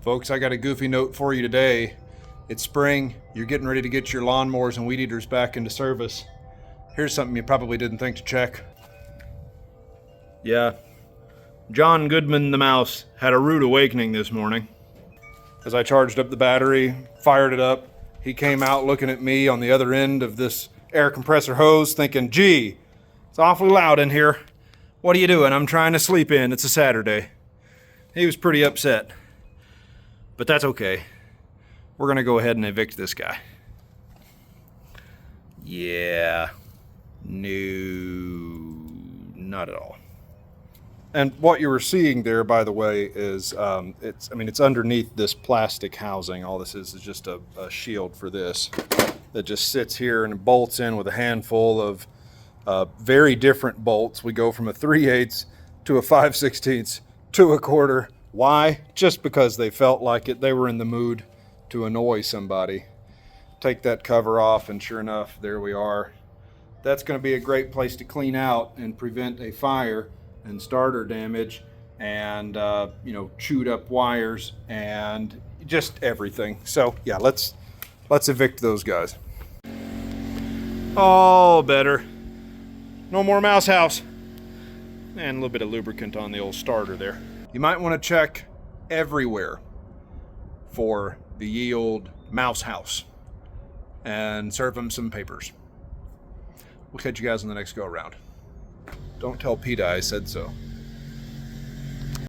Folks, I got a goofy note for you today. It's spring, you're getting ready to get your lawnmowers and weed eaters back into service. Here's something you probably didn't think to check. Yeah, John Goodman the mouse had a rude awakening this morning. As I charged up the battery, fired it up, he came out looking at me on the other end of this air compressor hose thinking, gee, it's awfully loud in here. What are you doing? I'm trying to sleep in. It's a Saturday. He was pretty upset. But that's okay. We're gonna go ahead and evict this guy. Yeah. No, not at all. And what you were seeing there, by the way, is it's underneath this plastic housing. All this is just a shield for this that just sits here and bolts in with a handful of very different bolts. We go from a 3/8 to a 5/16 to a quarter. Why? Just because they felt like it. They were in the mood to annoy somebody. Take that cover off, and sure enough, there we are. That's going to be a great place to clean out and prevent a fire and starter damage and chewed up wires and just everything. So yeah, let's evict those guys. Oh, better. No more mouse house. And a little bit of lubricant on the old starter there. You might want to check everywhere for the ye old mouse house and serve them some papers. We'll catch you guys on the next go around. Don't tell PETA I said so.